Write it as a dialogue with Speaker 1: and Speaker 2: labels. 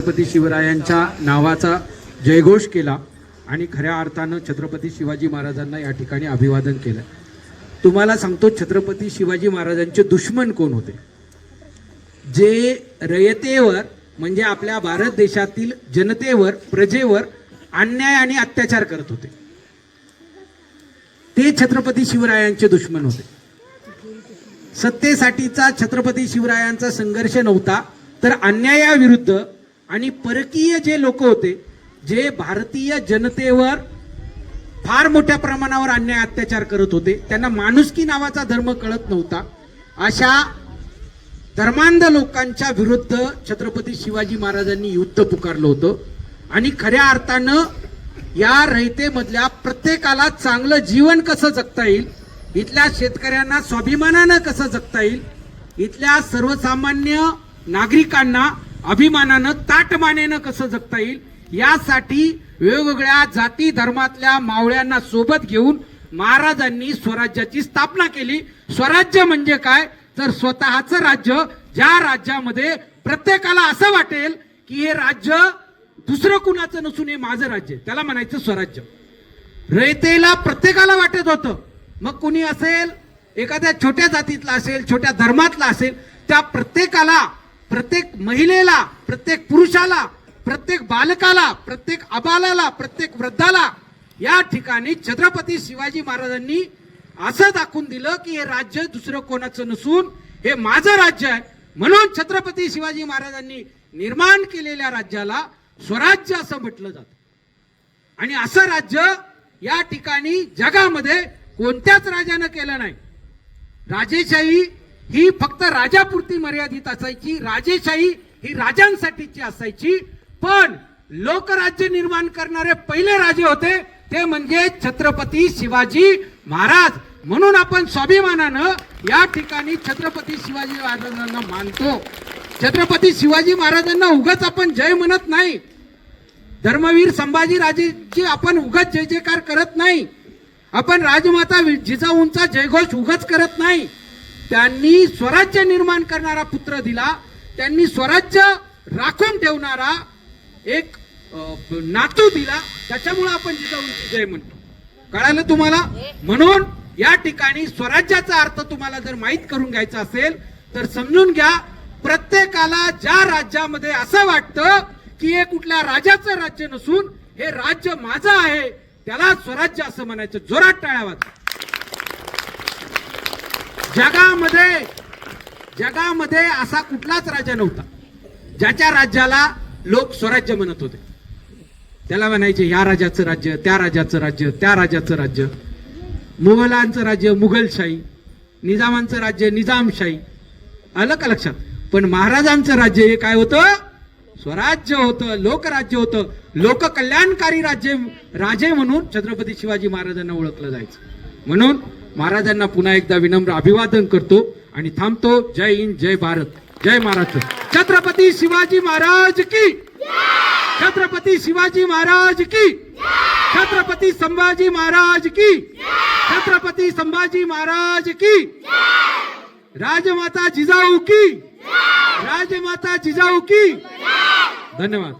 Speaker 1: छत्रपती शिवरायांच्या नावाचा जयघोष केला आणि खऱ्या अर्थानं छत्रपती शिवाजी महाराजांना या ठिकाणी अभिवादन केलं। तुम्हाला सांगतो, छत्रपती शिवाजी महाराजांचे दुश्मन कोण होते? जे रयतेवर म्हणजे आपल्या भारत देशातील जनतेवर, प्रजेवर अन्याय आणि अत्याचार करत होते, ते छत्रपती शिवरायांचे दुश्मन होते। सत्तेसाठीचा छत्रपती शिवरायांचा संघर्ष नव्हता, तर अन्यायाविरुद्ध आणि परकीय जे लोक होते, जे भारतीय जनतेवर फार मोठ्या प्रमाणावर अन्याय अत्याचार करत होते, त्यांना माणुसकी नावाचा धर्म कळत नव्हता, अशा धर्मांध लोकांच्या विरुद्ध छत्रपती शिवाजी महाराजांनी युद्ध पुकारलं होतं। आणि खऱ्या अर्थानं या रयतेमधल्या प्रत्येकाला चांगलं जीवन कसं जगता येईल, इथल्या शेतकऱ्यांना स्वाभिमानानं कसं जगता येईल, इथल्या सर्वसामान्य नागरिकांना अभिमानानं ताटमानेनं कसं जगता येईल, यासाठी वेगवेगळ्या जाती धर्मातल्या मावळ्यांना सोबत घेऊन महाराजांनी स्वराज्याची स्थापना केली। स्वराज्य म्हणजे काय? तर स्वतःचं राज्य, ज्या राज्यामध्ये प्रत्येकाला असं वाटेल की हे राज्य दुसरं कुणाचं नसून हे माझं राज्य, त्याला म्हणायचं स्वराज्य। रयतेला प्रत्येकाला वाटत होतं, मग कुणी असेल, एखाद्या छोट्या जातीतला असेल, छोट्या धर्मातला असेल, त्या प्रत्येकाला, प्रत्येक महिलेला, प्रत्येक पुरुषाला, प्रत्येक बालकाला, प्रत्येक अबालाला, प्रत्येक वृद्धाला या ठिकाणी छत्रपती शिवाजी महाराजांनी असं दाखवून दिलं की हे राज्य दुसरं कोणाचं नसून हे माझं राज्य आहे। म्हणून छत्रपती शिवाजी महाराजांनी निर्माण केलेल्या राज्याला स्वराज्य असं म्हटलं जातं। आणि असं राज्य या ठिकाणी जगामध्ये कोणत्याच राजानं केलं नाही। राजेशाही ही फक्त राजापुरती मर्यादित असायची, राजेशाही ही राजांसाठीची असायची, पण लोकराज्य निर्माण करणारे पहिले राजे होते ते म्हणजे छत्रपती शिवाजी महाराज। म्हणून आपण स्वाभिमानानं या ठिकाणी छत्रपती शिवाजी महाराजांना मानतो। छत्रपती शिवाजी महाराजांना उगाच आपण जय म्हणत नाही, धर्मवीर संभाजी राजेची आपण उगाच जय जयकार करत नाही, आपण राजमाता जिजाऊंचा जयघोष उगाच करत नाही। त्यांनी स्वराज्य निर्माण करणारा पुत्र दिला, त्यांनी स्वराज्य राखून ठेवणारा एक नातू दिला, त्याच्यामुळे आपण जिजाऊंची जय म्हणतो। कळालं तुम्हाला? म्हणून या ठिकाणी स्वराज्याचा अर्थ तुम्हाला जर माहित करून घ्यायचा असेल तर समजून घ्या, प्रत्येकाला ज्या राज्यामध्ये असं वाटतं की हे कुठल्या राजाचं राज्य नसून हे राज्य माझं आहे, त्याला स्वराज्य असं म्हणायचं। जोरात टाळ्या वाजवा। जगामध्ये असा कुठलाच राजा नव्हता ज्याच्या राज्याला लोक स्वराज्य म्हणत होते। त्याला म्हणायचे ह्या राजाचं राज्य, त्या राजाचं राज्य, त्या राजाचं राज्य। मुघलांचं राज्य मुघलशाही, निजामांचं राज्य निजामशाही, आलं का लक्षात? पण महाराजांचं राज्य हे काय होतं? स्वराज्य होतं, लोकराज्य होतं, लोककल्याणकारी राजे म्हणून छत्रपती शिवाजी महाराजांना ओळखलं जायचं। म्हणून महाराजांना पुन्हा एकदा विनम्र अभिवादन करतो आणि थांबतो। जय हिंद, जय भारत, जय महाराष्ट्र। छत्रपती शिवाजी महाराज की, छत्रपती शिवाजी महाराज की, छत्रपती संभाजी महाराज की, छत्रपती संभाजी महाराज की, राजमाता जिजाऊ की, राजमाता जिजाऊ की। धन्यवाद।